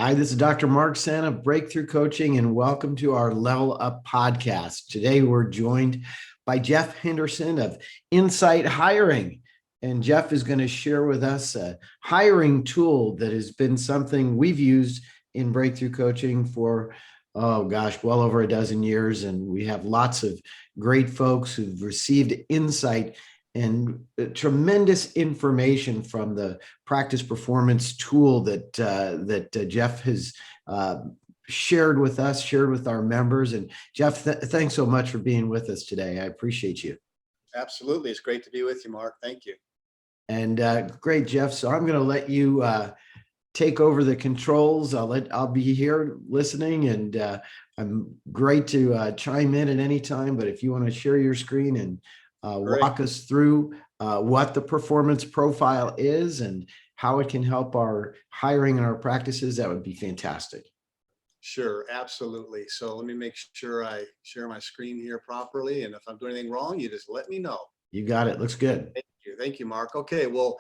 Hi, this is Dr. Mark Sen of Breakthrough Coaching, and welcome to our Level Up podcast. Today, we're joined by Jeff Henderson of Insight Hiring. And Jeff is going to share with us a hiring tool that has been something we've used in Breakthrough Coaching for, well over a dozen years. And we have lots of great folks who've received insight and tremendous information from the practice performance tool that Jeff has shared with us, shared with our members. And Jeff, thanks so much for being with us today. I appreciate you. Absolutely. It's great to be with you, Mark. Thank you. And great, Jeff. So I'm going to let you take over the controls. I'll be here listening, and I'm great to chime in at any time. But if you want to share your screen and walk us through what the performance profile is and how it can help our hiring and our practices, that would be fantastic. Sure, absolutely. So let me make sure I share my screen here properly. And if I'm doing anything wrong, you just let me know. You got it. Looks good. Thank you. Thank you, Mark. Okay. Well,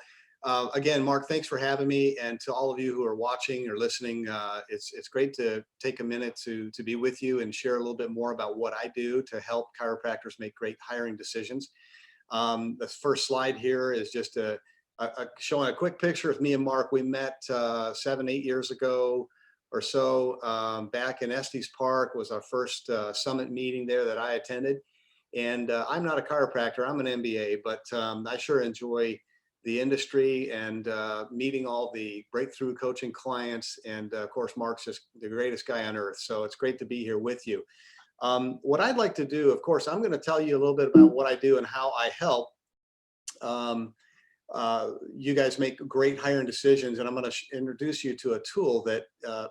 again, Mark, thanks for having me. And to all of you who are watching or listening, it's great to take a minute to be with you and share a little bit more about what I do to help chiropractors make great hiring decisions. The first slide here is just showing a quick picture of me and Mark. We met 7-8 years ago or so, back in Estes Park. Was our first summit meeting there that I attended. And I'm not a chiropractor, I'm an MBA, but I sure enjoy the industry and meeting all the breakthrough coaching clients. And of course, Mark's just the greatest guy on earth. So it's great to be here with you. What I'd like to do, of course, I'm going to tell you a little bit about what I do and how I help you guys make great hiring decisions. And I'm going to introduce you to a tool that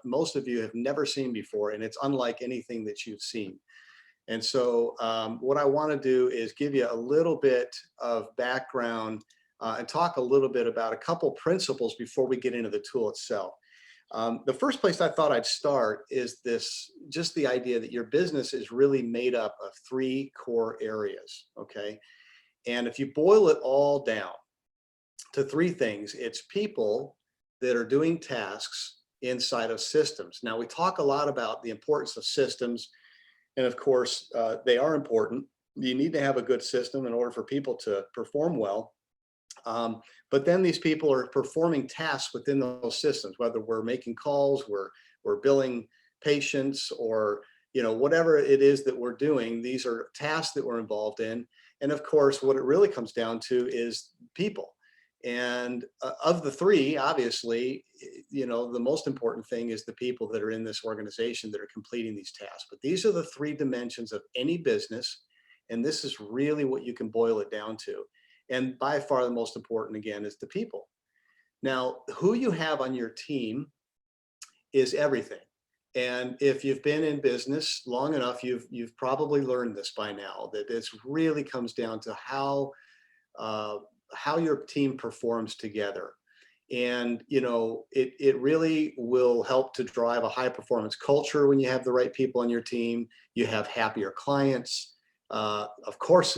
most of you have never seen before, and it's unlike anything that you've seen. And so what I want to do is give you a little bit of background and talk a little bit about a couple principles before we get into the tool itself. The first place I thought I'd start is just the idea that your business is really made up of 3 core areas, okay? And if you boil it all down to 3 things, it's people that are doing tasks inside of systems. Now, we talk a lot about the importance of systems. And of course, they are important. You need to have a good system in order for people to perform well. But then these people are performing tasks within those systems, whether we're making calls, we're billing patients, or whatever it is that we're doing. These are tasks that we're involved in. And of course, what it really comes down to is people. And of the 3, obviously, the most important thing is the people that are in this organization that are completing these tasks. But these are the 3 dimensions of any business. And this is really what you can boil it down to. And by far the most important, again, is the people. Now, who you have on your team is everything. And if you've been in business long enough, you've probably learned this by now, that it really comes down to how your team performs together. And, it really will help to drive a high performance culture when you have the right people on your team. You have happier clients. Of course,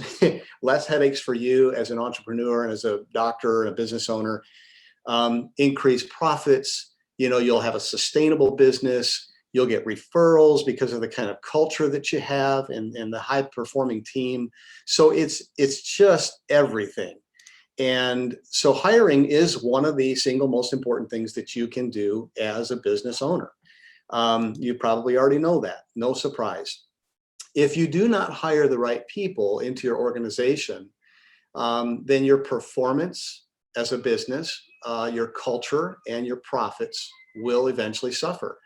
less headaches for you as an entrepreneur and as a doctor and a business owner. Increased profits. You'll have a sustainable business. You'll get referrals because of the kind of culture that you have and the high performing team. So it's just everything. And so hiring is one of the single most important things that you can do as a business owner. You probably already know that, no surprise. If you do not hire the right people into your organization, then your performance as a business, your culture, and your profits will eventually suffer.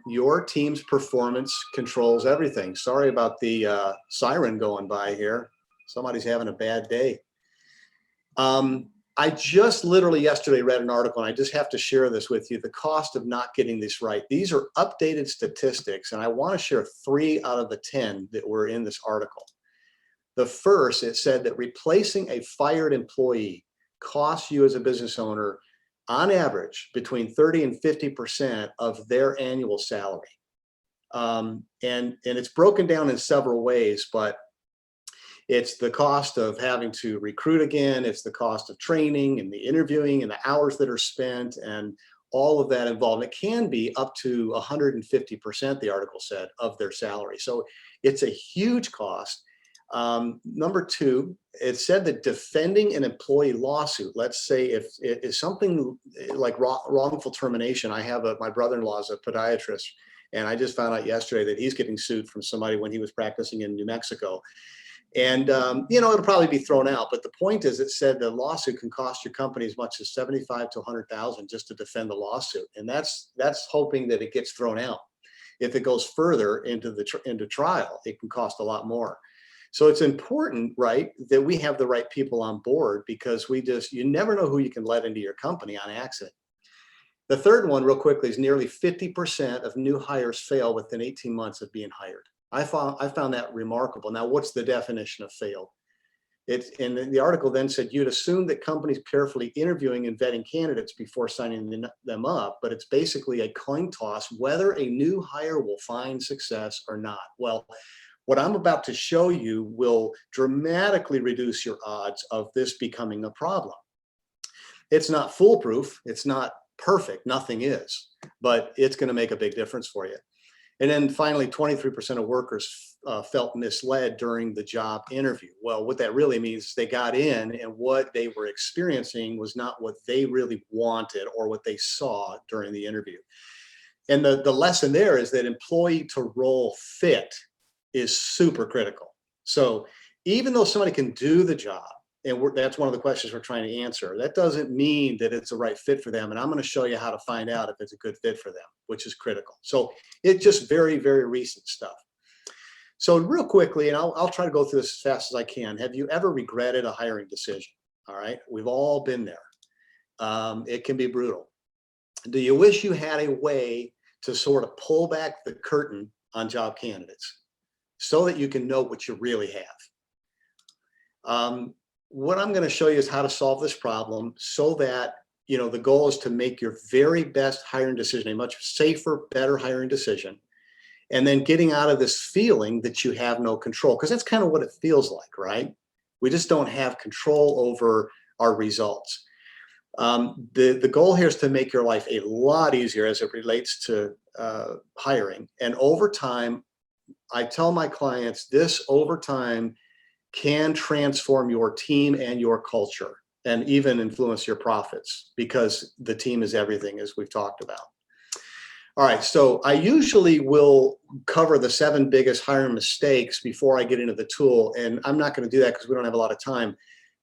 Your team's performance controls everything. Sorry about the siren going by here. Somebody's having a bad day. I just literally yesterday read an article, and I just have to share this with you, the cost of not getting this right. These are updated statistics, and I want to share 3 out of the 10 that were in this article. The first, it said that replacing a fired employee costs you as a business owner, on average, between 30 and 50% of their annual salary. And it's broken down in several ways, but It's the cost of having to recruit again. It's the cost of training and the interviewing and the hours that are spent and all of that involved. It can be up to 150%, the article said, of their salary. So it's a huge cost. Number two, it said that defending an employee lawsuit, let's say if it is something like wrongful termination. I have my brother-in-law is a podiatrist, and I just found out yesterday that he's getting sued from somebody when he was practicing in New Mexico. And, it'll probably be thrown out. But the point is, it said the lawsuit can cost your company as much as 75 to 100,000 just to defend the lawsuit. And that's hoping that it gets thrown out. If it goes further into trial, it can cost a lot more. So it's important, right, that we have the right people on board, because you never know who you can let into your company on accident. The third one, real quickly, is nearly 50% of new hires fail within 18 months of being hired. I found that remarkable. Now, what's the definition of failed? And the article then said you'd assume that companies carefully interviewing and vetting candidates before signing them up, but it's basically a coin toss whether a new hire will find success or not. Well, what I'm about to show you will dramatically reduce your odds of this becoming a problem. It's not foolproof. It's not perfect. Nothing is, but it's going to make a big difference for you. And then finally, 23% of workers felt misled during the job interview. Well, what that really means is they got in and what they were experiencing was not what they really wanted or what they saw during the interview. And the lesson there is that employee to role fit is super critical. So even though somebody can do the job, and that's one of the questions we're trying to answer, that doesn't mean that it's the right fit for them. And I'm going to show you how to find out if it's a good fit for them, which is critical. So it's just very, very recent stuff. So real quickly, and I'll try to go through this as fast as I can. Have you ever regretted a hiring decision? All right. We've all been there. It can be brutal. Do you wish you had a way to sort of pull back the curtain on job candidates so that you can know what you really have? What I'm going to show you is how to solve this problem so that, the goal is to make your very best hiring decision, a much safer, better hiring decision, and then getting out of this feeling that you have no control, because that's kind of what it feels like, right? We just don't have control over our results. The goal here is to make your life a lot easier as it relates to hiring. And over time, I tell my clients this over time can transform your team and your culture and even influence your profits, because the team is everything, as we've talked about. All right, so I usually will cover the 7 biggest hiring mistakes before I get into the tool, and I'm not going to do that because we don't have a lot of time.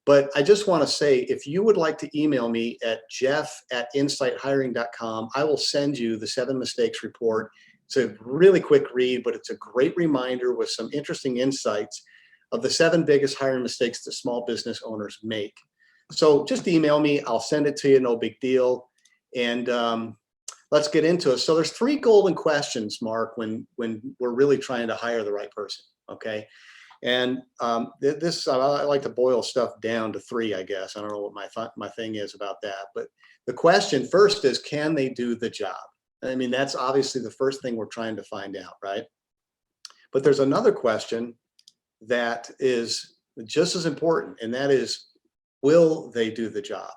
But I just want to say, if you would like to email me at jeff@insighthiring.com, I will send you the 7 mistakes report. It's a really quick read, but it's a great reminder with some interesting insights of the 7 biggest hiring mistakes that small business owners make. So just email me. I'll send it to you. No big deal. And let's get into it. So there's 3 golden questions, Mark, when we're really trying to hire the right person. Okay. And I like to boil stuff down to 3, I guess. I don't know what my thing is about that. But the question first is, can they do the job? I mean, that's obviously the first thing we're trying to find out, right? But there's another question that is just as important, and that is, will they do the job,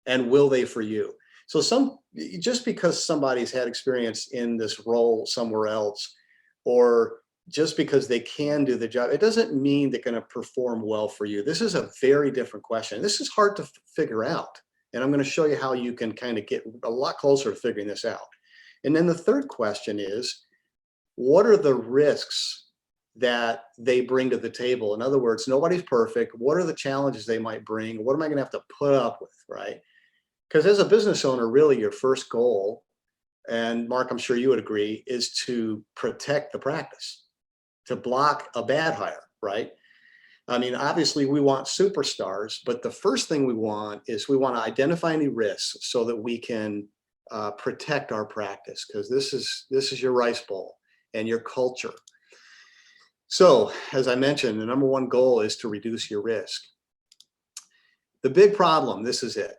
and will they for you? So just because somebody's had experience in this role somewhere else, or just because they can do the job, it doesn't mean they're going to perform well for you. This is a very different question. This is hard to figure out, and I'm going to show you how you can kind of get a lot closer to figuring this out. And then the third question is, what are the risks that they bring to the table? In other words, nobody's perfect. What are the challenges they might bring? What am I going to have to put up with, right? Because as a business owner, really your first goal, and Mark, I'm sure you would agree, is to protect the practice, to block a bad hire, right? I mean, obviously we want superstars, but the first thing we want to identify any risks so that we can protect our practice, because this is your rice bowl and your culture. So, as I mentioned, the number 1 goal is to reduce your risk. The big problem, this is it.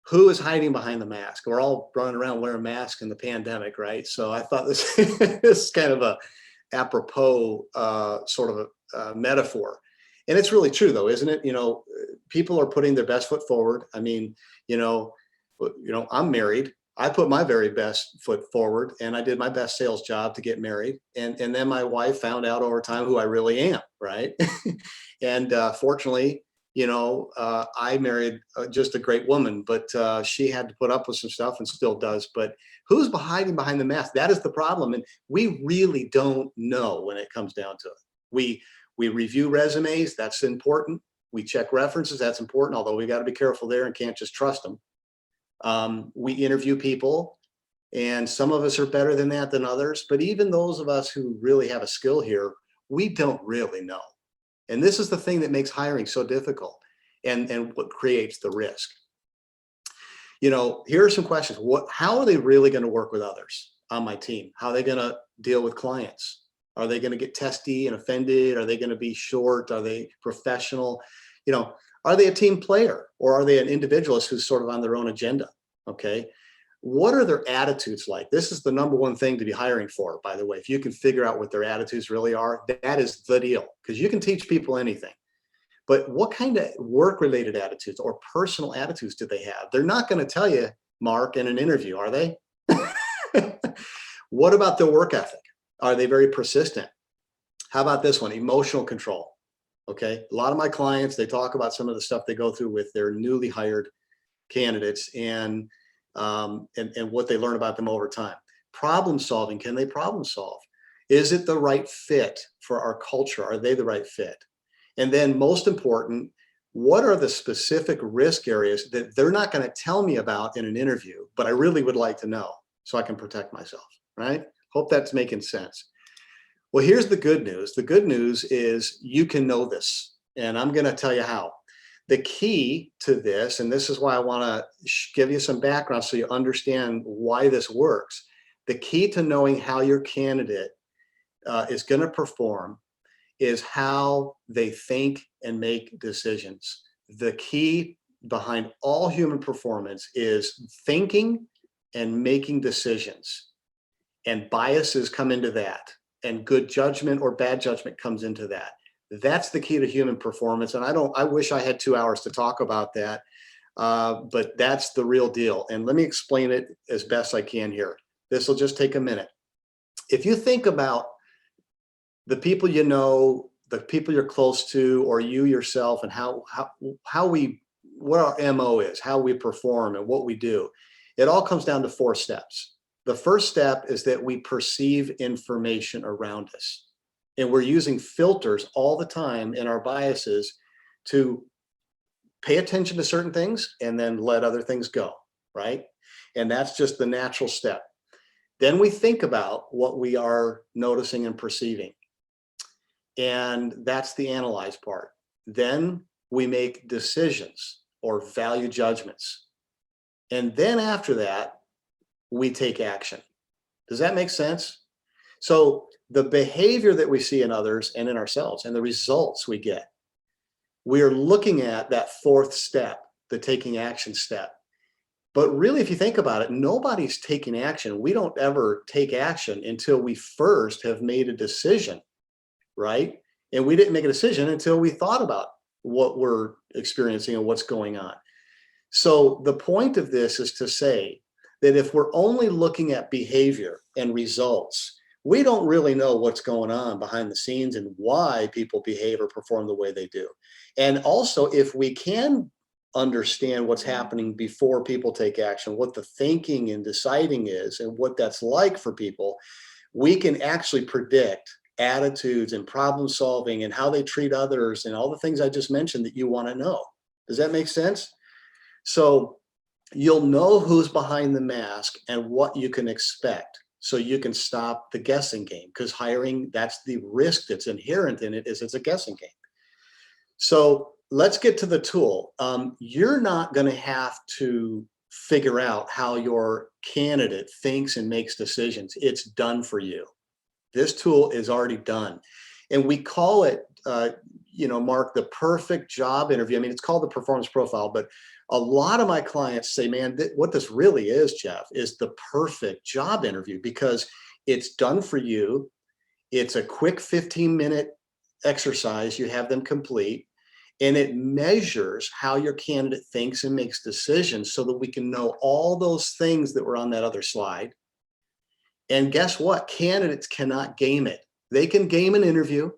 Who is hiding behind the mask? We're all running around wearing masks in the pandemic, right? So I thought this is kind of a apropos sort of a metaphor. And it's really true, though, isn't it? People are putting their best foot forward. I mean, I'm married. I put my very best foot forward and I did my best sales job to get married. And then my wife found out over time who I really am, right? And fortunately, I married just a great woman, but she had to put up with some stuff and still does. But who's hiding behind the mask? That is the problem. And we really don't know when it comes down to it. We review resumes. That's important. We check references. That's important, although we got to be careful there and can't just trust them. We interview people, and some of us are better than that than others. But even those of us who really have a skill here, we don't really know. And this is the thing that makes hiring so difficult and what creates the risk. Here are some questions. How are they really going to work with others on my team? How are they going to deal with clients? Are they going to get testy and offended? Are they going to be short? Are they professional? Are they a team player, or are they an individualist who's sort of on their own agenda? Okay. What are their attitudes like? This is the number one thing to be hiring for, by the way. If you can figure out what their attitudes really are, that is the deal, because you can teach people anything. But what kind of work-related attitudes or personal attitudes do they have? They're not going to tell you, Mark, in an interview, are they? What about their work ethic? Are they very persistent? How about this one? Emotional control. Okay. A lot of my clients, they talk about some of the stuff they go through with their newly hired candidates and what they learn about them over time. Problem solving. Can they problem solve? Is it the right fit for our culture? Are they the right fit? And then most important, what are the specific risk areas that they're not going to tell me about in an interview, but I really would like to know so I can protect myself, right? Hope that's making sense. Well, here's the good news. The good news is you can know this, and I'm going to tell you how. The key to this, and this is why I want to give you some background so you understand why this works. The key to knowing how your candidate is going to perform is how they think and make decisions. The key behind all human performance is thinking and making decisions, and biases come into that, and good judgment or bad judgment comes into that. That's the key to human performance. And I wish I had 2 hours to talk about that, but that's the real deal. And let me explain it as best I can here. This will just take a minute. If you think about the people you know, the people you're close to, or you yourself, and what our MO is, how we perform and what we do, it all comes down to 4 steps. The first step is that we perceive information around us, and we're using filters all the time in our biases to pay attention to certain things and then let other things go, right? And that's just the natural step. Then we think about what we are noticing and perceiving, and that's the analyze part. Then we make decisions or value judgments. And then after that, we take action. Does that make sense? So the behavior that we see in others and in ourselves and the results we get, we are looking at that 4th step, the taking action step. But really, if you think about it, nobody's taking action. We don't ever take action until we first have made a decision, right? And we didn't make a decision until we thought about what we're experiencing and what's going on. So the point of this is to say that if we're only looking at behavior and results, we don't really know what's going on behind the scenes and why people behave or perform the way they do. And also, if we can understand what's happening before people take action, what the thinking and deciding is, and what that's like for people, we can actually predict attitudes and problem solving and how they treat others and all the things I just mentioned that you want to know. Does that make sense? So you'll know who's behind the mask and what you can expect, so you can stop the guessing game, because hiring, that's the risk that's inherent in it, is it's a guessing game. So let's get to the tool. You're not going to have to figure out how your candidate thinks and makes decisions. It's done for you. This tool is already done. And we call it, Mark, the perfect job interview. I mean, it's called the performance profile, but a lot of my clients say, man, what this really is, Jeff, is the perfect job interview, because it's done for you. It's a quick 15-minute exercise you have them complete. And it measures how your candidate thinks and makes decisions so that we can know all those things that were on that other slide. And guess what? Candidates cannot game it. They can game an interview.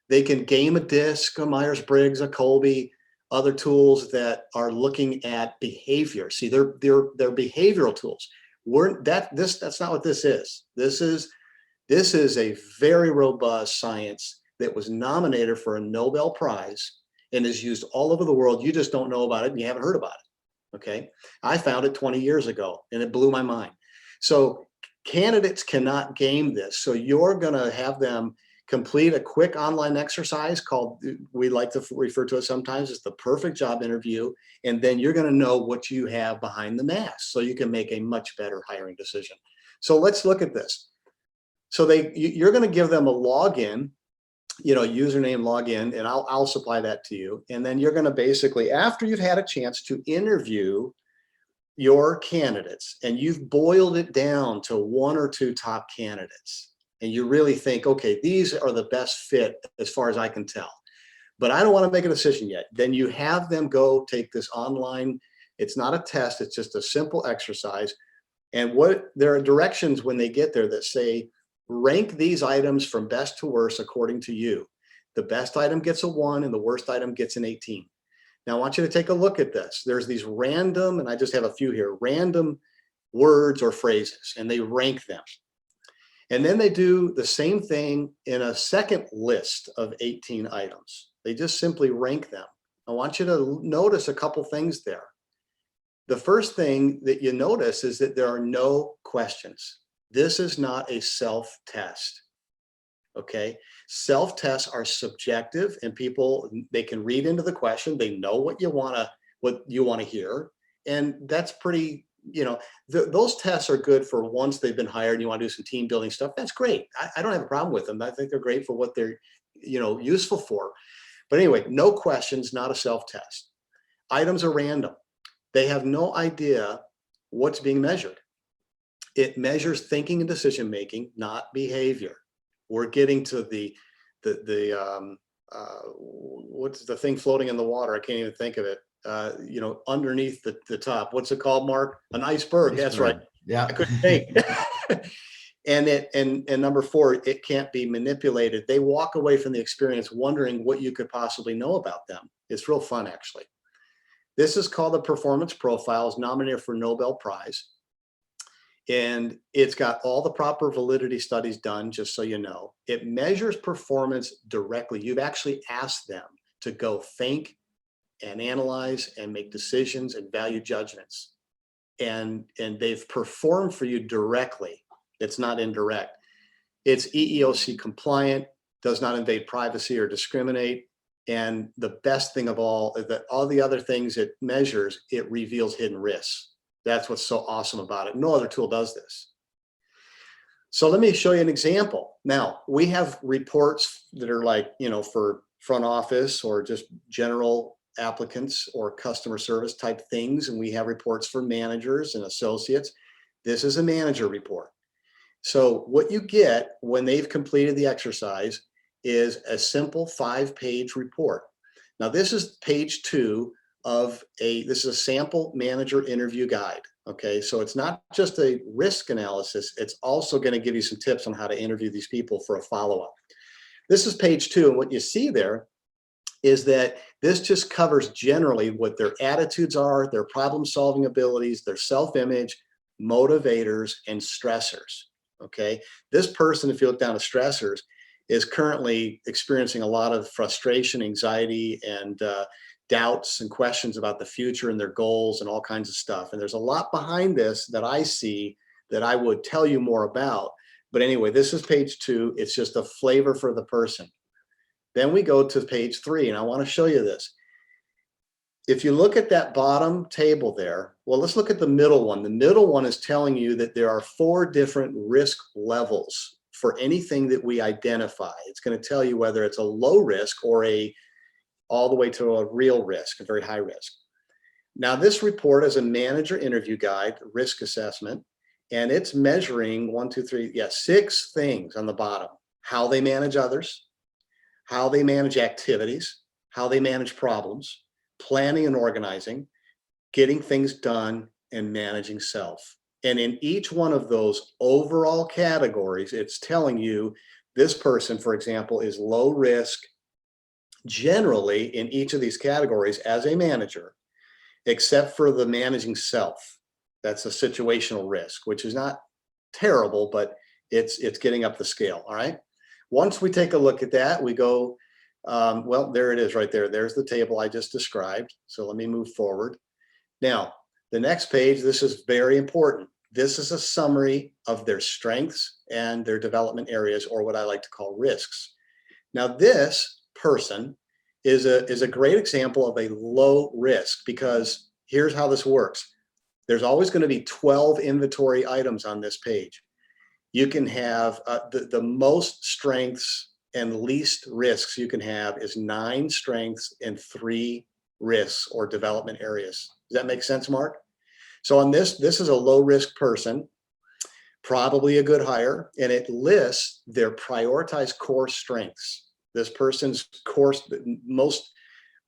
They can game a DISC, a Myers-Briggs, a Colby, other tools that are looking at behavior. See, they're behavioral tools. That's not what this is. This is a very robust science that was nominated for a Nobel Prize and is used all over the world. You just don't know about it and you haven't heard about it. Okay. I found it 20 years ago and it blew my mind. So candidates cannot game this. So you're going to have them complete a quick online exercise called, we like to refer to it sometimes as the perfect job interview. And then you're going to know what you have behind the mask so you can make a much better hiring decision. So let's look at this. So you're going to give them a login, username, login, and I'll supply that to you. And then you're going to basically, after you've had a chance to interview your candidates and you've boiled it down to one or two top candidates, and you really think, okay, these are the best fit as far as I can tell, but I don't want to make a decision yet. Then you have them go take this online. It's not a test. It's just a simple exercise. And there are directions when they get there that say, rank these items from best to worst according to you. The best item gets a 1 and the worst item gets an 18. Now I want you to take a look at this. There's these random, and I just have a few here, random words or phrases, and they rank them. And then they do the same thing in a second list of 18 items. They just simply rank them. I want you to notice a couple things there. The first thing that you notice is that there are no questions. This is not a self-test. Okay. Self-tests are subjective and people, they can read into the question. They know what you want to hear. And that's pretty, those tests are good for once they've been hired and you want to do some team building stuff. That's great. I don't have a problem with them. I think they're great for what they're, useful for. But anyway, no questions, not a self-test. Items are random. They have no idea what's being measured. It measures thinking and decision-making, not behavior. We're getting to what's the thing floating in the water? I can't even think of it. Underneath the top. What's it called, Mark? An iceberg. That's right. Yeah. I couldn't think. And number 4, it can't be manipulated. They walk away from the experience wondering what you could possibly know about them. It's real fun, actually. This is called the Performance Profile. It's nominated for Nobel Prize. And it's got all the proper validity studies done, just so you know. It measures performance directly. You've actually asked them to go think and analyze and make decisions and value judgments. And they've performed for you directly. It's not indirect. It's EEOC compliant, does not invade privacy or discriminate. And the best thing of all is that all the other things it measures, it reveals hidden risks. That's what's so awesome about it. No other tool does this. So let me show you an example. Now, we have reports that are like, for front office or just general applicants or customer service type things. And we have reports for managers and associates. This is a manager report. So what you get when they've completed the exercise is a simple 5-page report. Now, this is page 2 of this is a sample manager interview guide. Okay, so it's not just a risk analysis, it's also going to give you some tips on how to interview these people for a follow-up. This is page 2, and what you see there is that this just covers generally what their attitudes are, their problem-solving abilities, their self-image, motivators, and stressors. Okay, this person, if you look down at stressors, is currently experiencing a lot of frustration, anxiety, and doubts and questions about the future and their goals and all kinds of stuff. And there's a lot behind this that I see that I would tell you more about. But anyway, this is page 2. It's just a flavor for the person. Then we go to page 3, and I want to show you this. If you look at that bottom table there, well, let's look at the middle one. The middle one is telling you that there are 4 different risk levels for anything that we identify. It's going to tell you whether it's a low risk or all the way to a real risk, a very high risk. Now, this report is a manager interview guide, risk assessment, and it's measuring 6 things on the bottom: how they manage others, how they manage activities, how they manage problems, planning and organizing, getting things done, and managing self. And in each one of those overall categories, it's telling you this person, for example, is low risk generally in each of these categories as a manager, except for the managing self. That's a situational risk, which is not terrible, but it's getting up the scale. All right. Once we take a look at that, we go, well, there it is right there. There's the table I just described. So let me move forward. Now, the next page, this is very important. This is a summary of their strengths and their development areas, or what I like to call risks. Now, this person is a great example of a low risk, because here's how this works. There's always going to be 12 inventory items on this page. You can have the most strengths and least risks you can have is 9 strengths and 3 risks or development areas. Does that make sense, Mark? So on this is a low risk person, probably a good hire, and it lists their prioritized core strengths. This person's most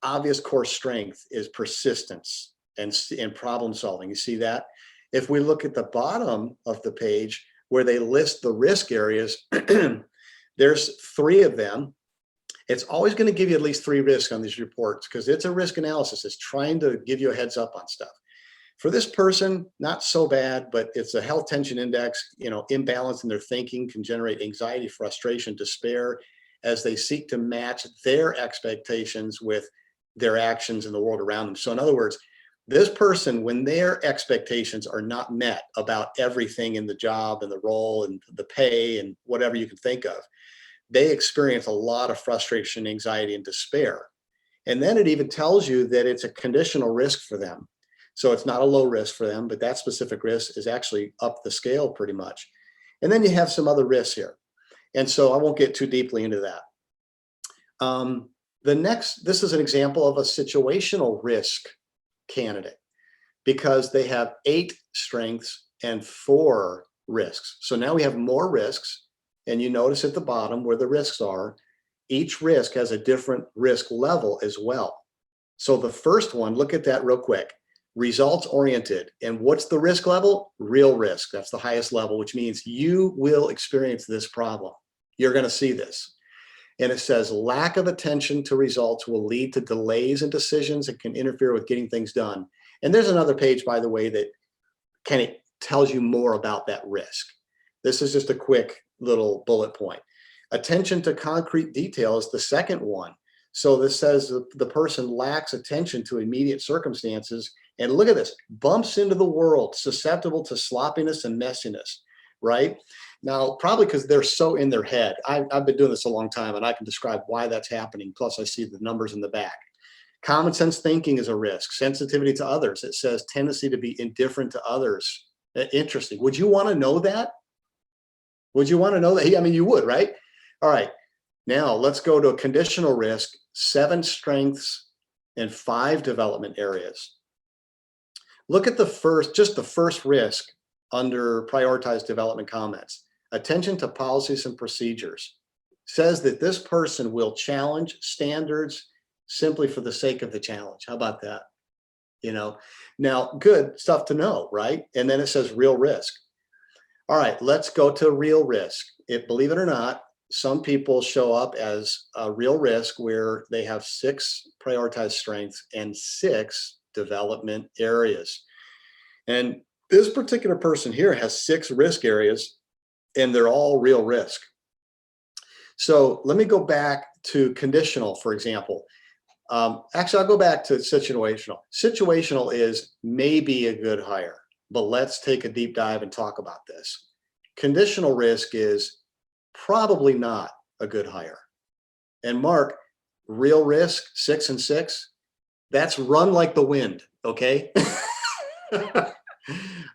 obvious core strength is persistence and problem solving. You see that? If we look at the bottom of the page where they list the risk areas, there's 3 of them. It's always going to give you at least 3 risks on these reports, because it's a risk analysis. It's trying to give you a heads up on stuff. For this person, not so bad, but it's a health tension index. Imbalance in their thinking can generate anxiety, frustration, despair as they seek to match their expectations with their actions in the world around them. So in other words, this person, when their expectations are not met about everything in the job and the role and the pay and whatever you can think of, they experience a lot of frustration, anxiety, and despair. And then it even tells you that it's a conditional risk for them. So it's not a low risk for them, but that specific risk is actually up the scale pretty much. And then you have some other risks here. And so I won't get too deeply into that. This is an example of a situational risk candidate, because they have 8 strengths and 4 risks. So now we have more risks. And you notice at the bottom where the risks are, each risk has a different risk level as well. So the first one, look at that real quick. Results oriented. And what's the risk level? Real risk. That's the highest level, which means you will experience this problem. You're going to see this. And it says lack of attention to results will lead to delays in decisions and can interfere with getting things done. And there's another page, by the way, that kind of tells you more about that risk. This is just a quick little bullet point. Attention to concrete detail is the second one. So this says the person lacks attention to immediate circumstances. And look at this, bumps into the world, susceptible to sloppiness and messiness, right? Now, probably because they're so in their head. I've been doing this a long time, and I can describe why that's happening. Plus, I see the numbers in the back. Common sense thinking is a risk. Sensitivity to others. It says tendency to be indifferent to others. Interesting. Would you want to know that? Would you want to know that? I mean, you would, right? All right. Now, let's go to a conditional risk, 7 strengths and 5 development areas. Look at the first risk under prioritized development comments. Attention to policies and procedures. Says that this person will challenge standards simply for the sake of the challenge. How about that? Now good stuff to know, right? And then it says real risk. All right, let's go to real risk. Believe it or not, some people show up as a real risk where they have 6 prioritized strengths and 6 development areas. And this particular person here has 6 risk areas, and they're all real risk. So let me go back to conditional, for example. Actually, I'll go back to situational. Situational is maybe a good hire, but let's take a deep dive and talk about this. Conditional risk is probably not a good hire. And Mark, real risk, 6 and 6, that's run like the wind, okay?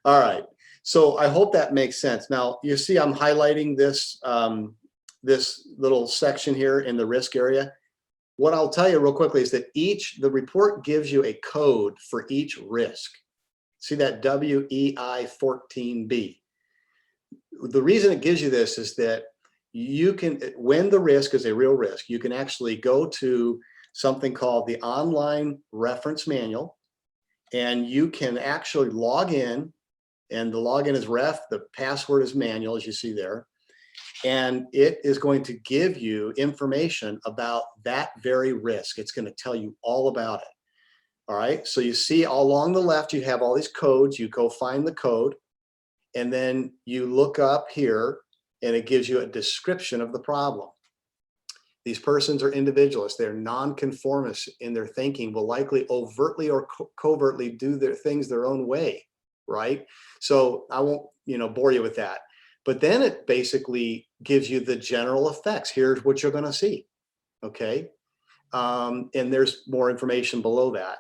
All right. So I hope that makes sense. Now, you see I'm highlighting this, this little section here in the risk area. What I'll tell you real quickly is that the report gives you a code for each risk. See that WEI 14B. The reason it gives you this is that you can, when the risk is a real risk, you can actually go to something called the Online Reference Manual. And you can actually log in, and the login is ref, the password is manual, as you see there. And it is going to give you information about that very risk. It's going to tell you all about it. All right. So you see all along the left, you have all these codes. You go find the code, and then you look up here, and it gives you a description of the problem. These persons are individualists. They're nonconformists in their thinking, will likely overtly or covertly do their things their own way, right? So I won't, bore you with that. But then it basically gives you the general effects. Here's what you're going to see, okay? And there's more information below that.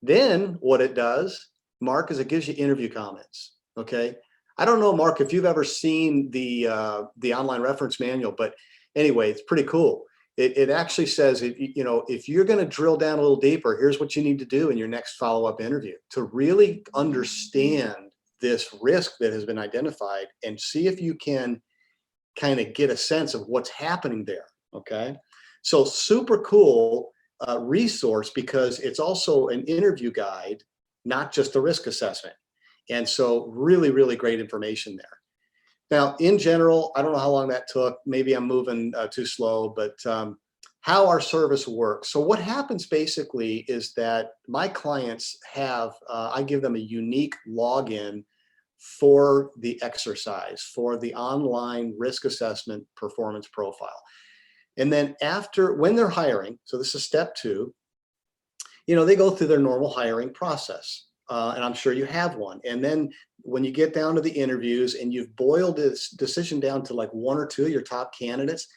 Then what it does, Mark, is it gives you interview comments, okay? I don't know, Mark, if you've ever seen the Online Reference Manual, but anyway, it's pretty cool. It actually says, if you're going to drill down a little deeper, here's what you need to do in your next follow-up interview to really understand this risk that has been identified and see if you can kind of get a sense of what's happening there. Okay. So super cool resource, because it's also an interview guide, not just a risk assessment. And so really, really great information there. Now, in general, I don't know how long that took. Maybe I'm moving too slow, but how our service works. So what happens basically is that my clients have, I give them a unique login for the exercise, for the online risk assessment performance profile. And then when they're hiring, so this is step 2, they go through their normal hiring process. And I'm sure you have one. And then when you get down to the interviews and you've boiled this decision down to like 1 or 2 of your top candidates,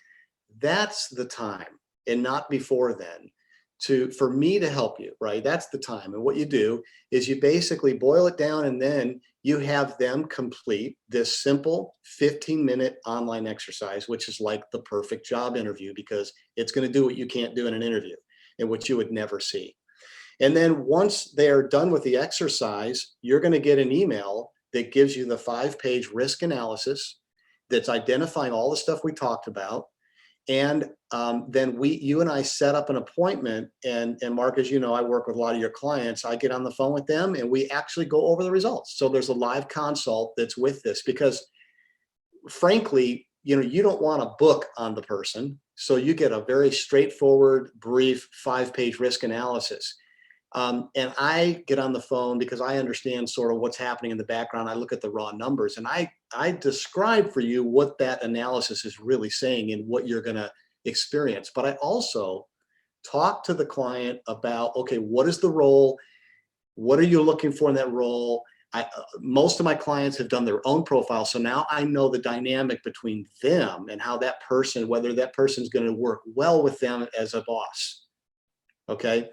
that's the time, and not before then, for me to help you, right? That's the time. And what you do is you basically boil it down, and then you have them complete this simple 15-minute online exercise, which is like the perfect job interview, because it's going to do what you can't do in an interview and what you would never see. And then once they're done with the exercise, you're going to get an email that gives you the 5-page risk analysis that's identifying all the stuff we talked about. And then you and I set up an appointment. And Mark, as you know, I work with a lot of your clients. I get on the phone with them and we actually go over the results. So there's a live consult that's with this, because frankly, you don't want to book on the person. So you get a very straightforward, brief 5-page risk analysis. And I get on the phone because I understand sort of what's happening in the background. I look at the raw numbers, and I describe for you what that analysis is really saying and what you're going to experience. But I also talk to the client about, okay, what is the role? What are you looking for in that role? Most of my clients have done their own profile. So now I know the dynamic between them and how that person, whether that person's going to work well with them as a boss. Okay.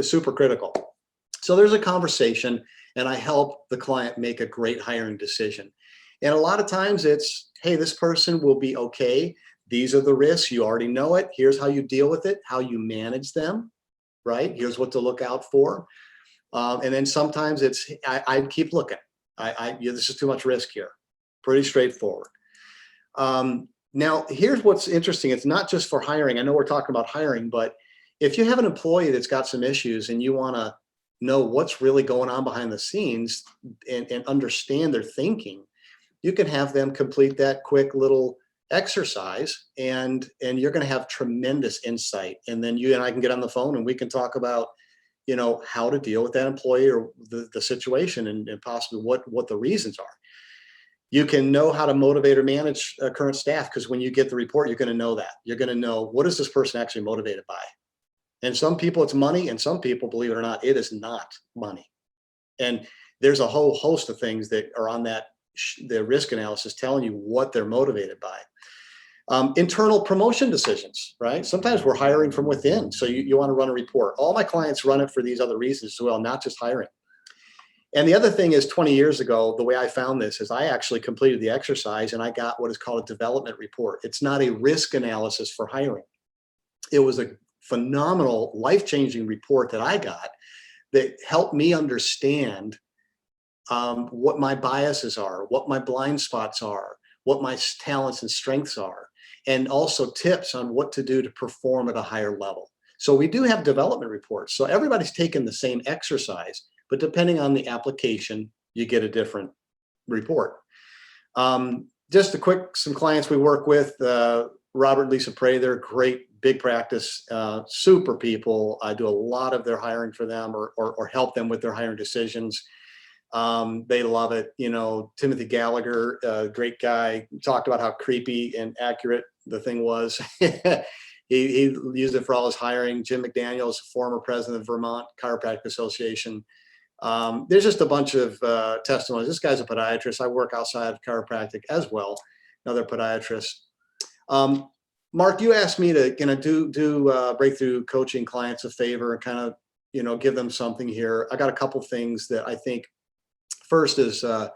Super critical. So there's a conversation, and I help the client make a great hiring decision. And a lot of times it's, hey, this person will be okay. These are the risks. You already know it. Here's how you deal with it, how you manage them, right? Here's what to look out for. And then sometimes it's, I keep looking. This is too much risk here. Pretty straightforward. Now, here's what's interesting. It's not just for hiring. I know we're talking about hiring, but if you have an employee that's got some issues and you want to know what's really going on behind the scenes and understand their thinking, you can have them complete that quick little exercise, and you're going to have tremendous insight. And then you and I can get on the phone and we can talk about, how to deal with that employee or the situation, and possibly what the reasons are. You can know how to motivate or manage current staff, because when you get the report, you're going to know that. You're going to know, what is this person actually motivated by? And some people it's money, and some people, believe it or not, it is not money. And there's a whole host of things that are on that, the risk analysis, telling you what they're motivated by. Internal promotion decisions, right? Sometimes we're hiring from within. So you want to run a report. All my clients run it for these other reasons as well, not just hiring. And the other thing is, 20 years ago, the way I found this is I actually completed the exercise and I got what is called a development report. It's not a risk analysis for hiring. It was a phenomenal, life-changing report that I got that helped me understand what my biases are, what my blind spots are, what my talents and strengths are, and also tips on what to do to perform at a higher level. So we do have development reports. So everybody's taken the same exercise, but depending on the application, you get a different report. Just some clients we work with, Robert and Lisa Prey, they're great, big practice, super people. I do a lot of their hiring for them or help them with their hiring decisions. They love it. You know, Timothy Gallagher, great guy, talked about how creepy and accurate the thing was. he used it for all his hiring. Jim McDaniels, former president of Vermont Chiropractic Association. There's just a bunch of testimonies. This guy's a podiatrist. I work outside of chiropractic as well, another podiatrist. Mark, you asked me to do breakthrough coaching clients a favor and kind of give them something here. I got a couple things that I think. First is that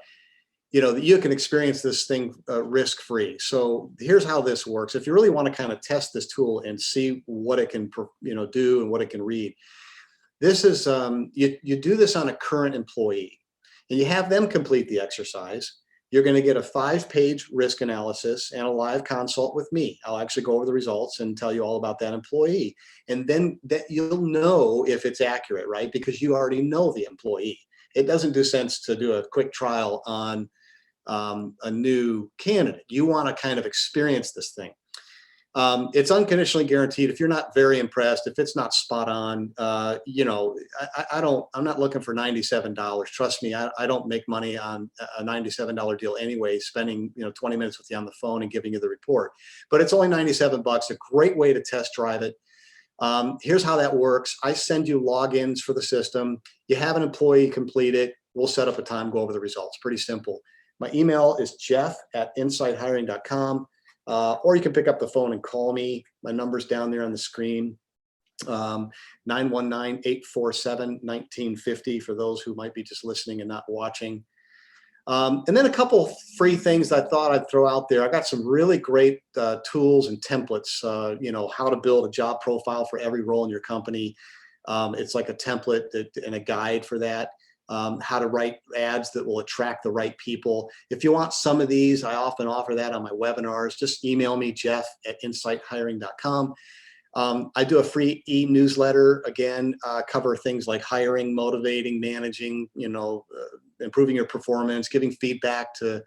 you can experience this thing risk-free. So here's how this works. If you really want to kind of test this tool and see what it can do and what it can read, this is you do this on a current employee, and you have them complete the exercise. You're going to get a 5-page risk analysis and a live consult with me. I'll actually go over the results and tell you all about that employee. And then you'll know if it's accurate, right? Because you already know the employee. It doesn't do sense to do a quick trial on a new candidate. You want to kind of experience this thing. It's unconditionally guaranteed. If you're not very impressed, if it's not spot on, I'm not looking for $97. Trust me, I don't make money on a $97 deal anyway, spending 20 minutes with you on the phone and giving you the report. But it's only $97, a great way to test drive it. Here's how that works. I send you logins for the system. You have an employee complete it. We'll set up a time, go over the results. Pretty simple. My email is jeff@insighthiring.com. Or you can pick up the phone and call me. My number's down there on the screen. 919-847-1950 for those who might be just listening and not watching. And then a couple free things I thought I'd throw out there. I got some really great tools and templates, how to build a job profile for every role in your company. It's like a template and a guide for that. How to write ads that will attract the right people. If you want some of these, I often offer that on my webinars. Just email me, jeff@insighthiring.com. I do a free e-newsletter, again, cover things like hiring, motivating, managing, improving your performance, giving feedback to,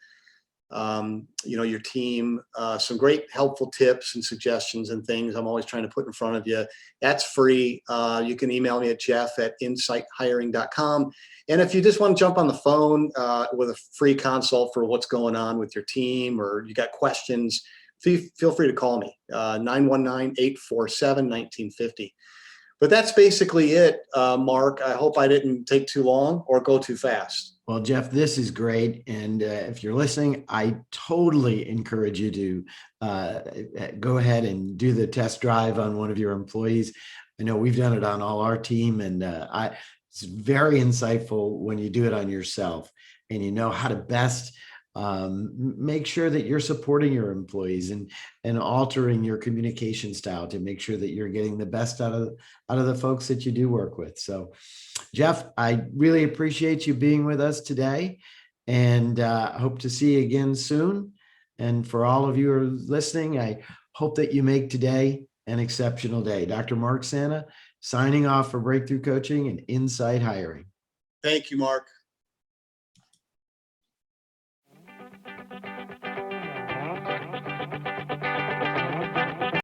your team, some great helpful tips and suggestions and things I'm always trying to put in front of you. That's free. You can email me at jeff@insighthiring.com. And if you just want to jump on the phone with a free consult for what's going on with your team, or you got questions, feel free to call me, 919-847-1950. But that's basically it, Mark. I hope I didn't take too long or go too fast. Well, Jeff, this is great. And if you're listening, I totally encourage you to go ahead and do the test drive on one of your employees. I know we've done it on all our team, and it's very insightful when you do it on yourself and you know how to best make sure that you're supporting your employees and altering your communication style to make sure that you're getting the best out of the folks that you do work with. So, Jeff, I really appreciate you being with us today, and hope to see you again soon. And for all of you who are listening, I hope that you make today an exceptional day. Dr. Mark Santa, signing off for Breakthrough Coaching and Insight Hiring. Thank you, Mark.